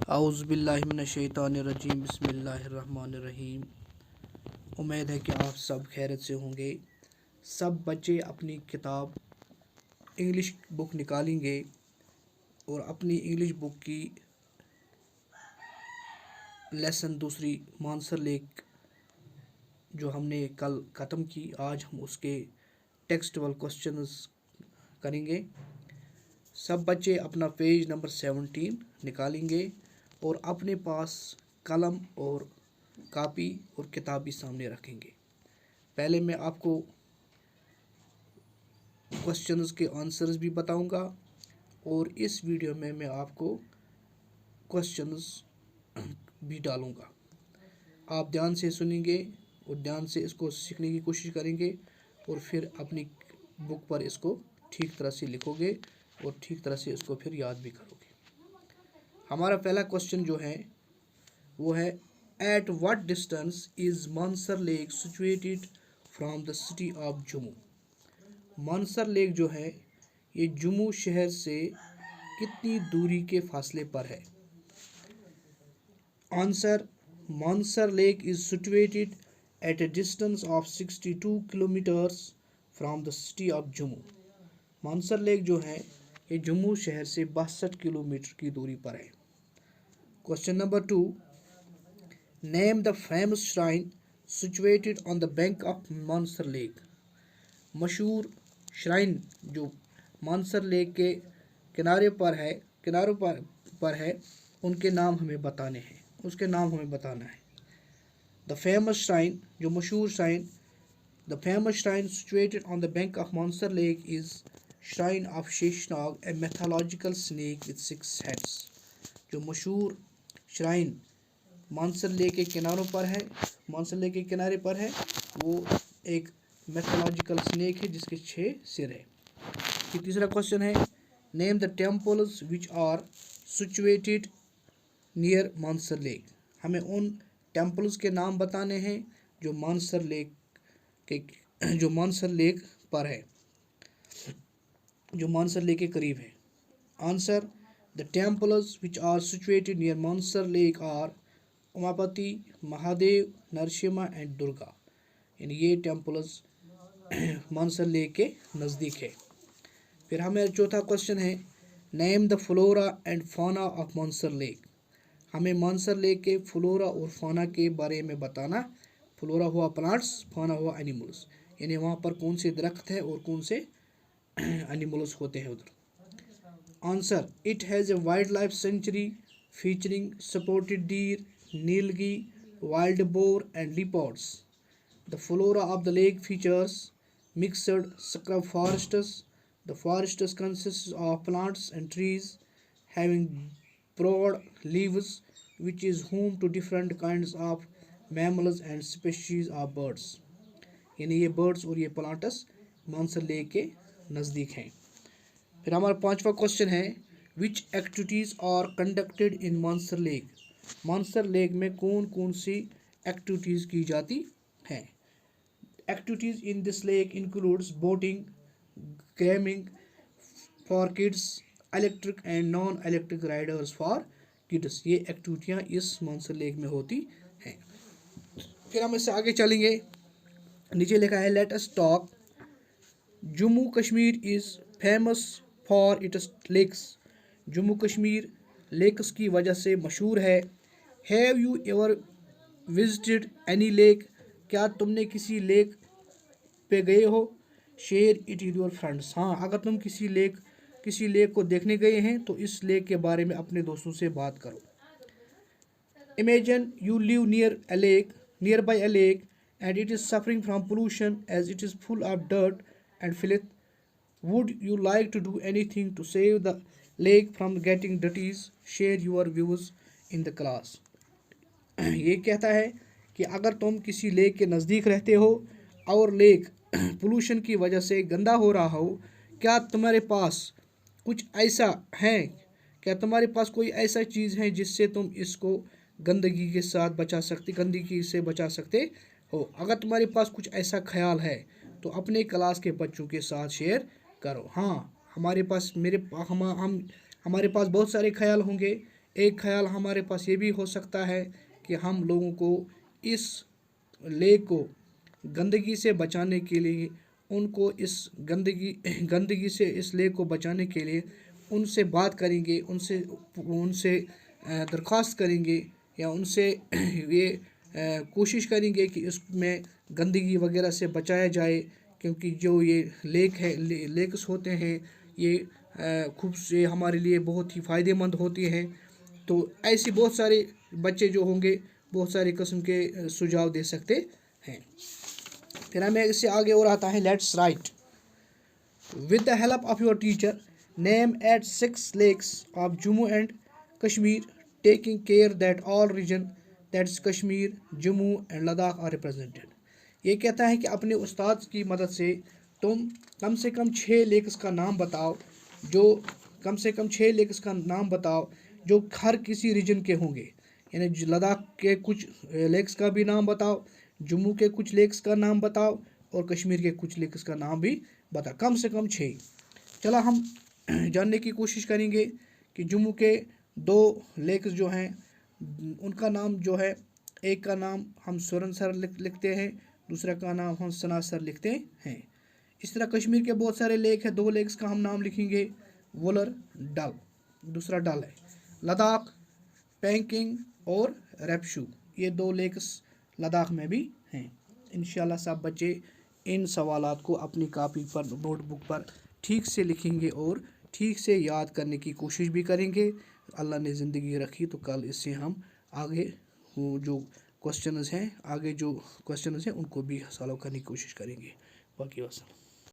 औज़ुबिल्लाहिमिनश्शैतानिर्रजीम बिस्मिल्लाहिर्रहमानिर्रहीम। उम्मीद है कि आप सब खैरियत से होंगे। सब बच्चे अपनी किताब इंग्लिश बुक निकालेंगे और अपनी इंग्लिश बुक की लेसन दूसरी मानसर लेक जो हमने कल ख़त्म की, आज हम उसके टेक्सटुअल क्वेश्चंस करेंगे। सब बच्चे अपना पेज नंबर 17 निकालेंगे और अपने पास कलम और कापी और किताब भी सामने रखेंगे। पहले मैं आपको क्वेश्चंस के आंसर्स भी बताऊंगा और इस वीडियो में मैं आपको क्वेश्चंस भी डालूंगा। आप ध्यान से सुनेंगे और ध्यान से इसको सीखने की कोशिश करेंगे और फिर अपनी बुक पर इसको ठीक तरह से लिखोगे और ठीक तरह से इसको फिर याद भी करोगे। हमारा पहला क्वेश्चन जो है वो है, at what distance is Mansar lake situated from the city of Jammu. Mansar lake जो है ये जम्मू शहर से कितनी दूरी के फासले पर है। Answer, Mansar lake is situated at A distance of 62 kilometres from the city of Jammu. Mansar lake जो है ये जम्मू शहर से 62 किलोमीटर की दूरी पर है। Question number 2, name the famous shrine situated on the bank of Mansar lake. मशहूर श्राइन जो मानसर लेक के किनारों पर है उनके नाम हमें बताने हैं, उसके नाम हमें बताना है। द फेमस श्राइन जो मशहूर shrine, the famous shrine situated on the bank of Mansar lake is shrine of Sheshnag, A mythological snake with 6 heads. जो मशहूर श्राइन मानसर लेक के किनारों पर है, मानसर लेक के किनारे पर है, वो एक मैथोलॉजिकल स्नेक है जिसके 6 सिर है। फिर तीसरा क्वेश्चन है, name the temples which are situated near Mansar lake. हमें उन टेम्पल्स के नाम बताने हैं जो मानसर लेक पर है, जो मानसर लेक के करीब है। Answer, the temples which are situated near Mansar lake are Umapati, Mahadev, Narasimha and Durga. यानी ये टेम्पल्स मानसर लेक के नज़दीक है। फिर हमें चौथा क्वेश्चन है, name the flora and fauna of Mansar lake. हमें मानसर लेक के फ्लोरा और फौना के बारे में बताना। फ्लोरा हुआ प्लांट्स, फौना हुआ एनिमल्स, यानी वहाँ पर कौन से दरख्त हैं और कौन से एनिमल्स होते हैं उधर। Answer, it has a wildlife sanctuary featuring spotted deer, nilgai, wild boar and leopards. The flora of the lake features mixed scrub forests. The forests consists of plants and trees having broad leaves, which is home to different kinds of mammals and species of birds. यानी ये birds और ये plants Mansar lake के नज़दीक हैं। फिर हमारा पांचवा क्वेश्चन है, which activities are conducted in Mansar lake. Mansar lake में कौन कौन सी एक्टिविटीज़ की जाती हैं। Activities in this lake includes boating, gaming for kids, electric and non electric riders for kids. ये एक्टिविटियाँ इस मानसर लेक में होती हैं। फिर हम इससे आगे चलेंगे। नीचे लिखा है, let us talk Jammu Kashmir is famous for its lakes. Jammu Kashmir lakes की वजह से मशहूर है। Have you ever visited any lake. क्या तुमने किसी लेक पे गए हो। Share it with your friends. हाँ, अगर तुम किसी लेक को देखने गए हैं तो इस लेक के बारे में अपने दोस्तों से बात करो। Imagine you live near by a lake and it is suffering from pollution as it is full of dirt and filth. Would you like to do anything to save the lake from getting dirties. Share your views in the class. ये कहता है कि अगर तुम किसी lake के नज़दीक रहते हो और लेक पोल्यूशन की वजह से गंदा हो रहा हो, क्या तुम्हारे पास कुछ ऐसा है, क्या तुम्हारे पास कोई ऐसा चीज़ है जिससे तुम इसको गंदगी से बचा सकते हो। अगर तुम्हारे पास कुछ ऐसा ख्याल है तो अपने क्लास के बच्चों के साथ शेयर करो। हाँ, हमारे पास बहुत सारे ख्याल होंगे। एक ख्याल हमारे पास ये भी हो सकता है कि हम लोगों को इस लेक को गंदगी से बचाने के लिए, उनको इस गंदगी से इस लेक को बचाने के लिए उनसे बात करेंगे, उनसे उनसे दरख्वास्त करेंगे या उनसे ये कोशिश करेंगे कि इसमें गंदगी वगैरह से बचाया जाए, क्योंकि जो ये लेक है लेक्स होते हैं ये खूब से हमारे लिए बहुत ही फ़ायदेमंद होती हैं। तो ऐसे बहुत सारे बच्चे जो होंगे बहुत सारे किस्म के सुझाव दे सकते हैं। फिर हमें इससे आगे और आता है, let's write with the help of your teacher name at 6 lakes of Jammu and Kashmir taking care that all region that's Kashmir Jammu and Ladakh are represented. ये कहता है कि अपने उस्ताद की मदद से तुम कम से कम 6 लेक्स का नाम बताओ, जो कम से कम 6 लेक्स का नाम बताओ जो हर किसी रीजन के होंगे। यानी लद्दाख के कुछ लेक्स का भी नाम बताओ, जम्मू के कुछ लेक्स का नाम बताओ और कश्मीर के कुछ लेक्स का नाम भी बताओ, कम से कम 6। चला हम जानने की कोशिश करेंगे कि जम्मू के 2 लेक्स जो हैं उनका नाम जो है, एक का नाम हम सुरनसर लिखते हैं, दूसरा का नाम हम सनासर लिखते हैं। इस तरह कश्मीर के बहुत सारे लेक हैं, 2 लेक्स का हम नाम लिखेंगे, वुलर डल, दूसरा डल है। लद्दाख पैंकिंग और रेपशू, ये 2 लेक्स लद्दाख में भी हैं। इंशाल्लाह सब बच्चे इन सवालात को अपनी कापी पर, नोटबुक पर ठीक से लिखेंगे और ठीक से याद करने की कोशिश भी करेंगे। अल्लाह ने ज़िंदगी रखी तो कल इससे हम आगे जो क्वेश्चंस हैं उनको भी सॉल्व करने की कोशिश करेंगे। बाकी वसल्लम।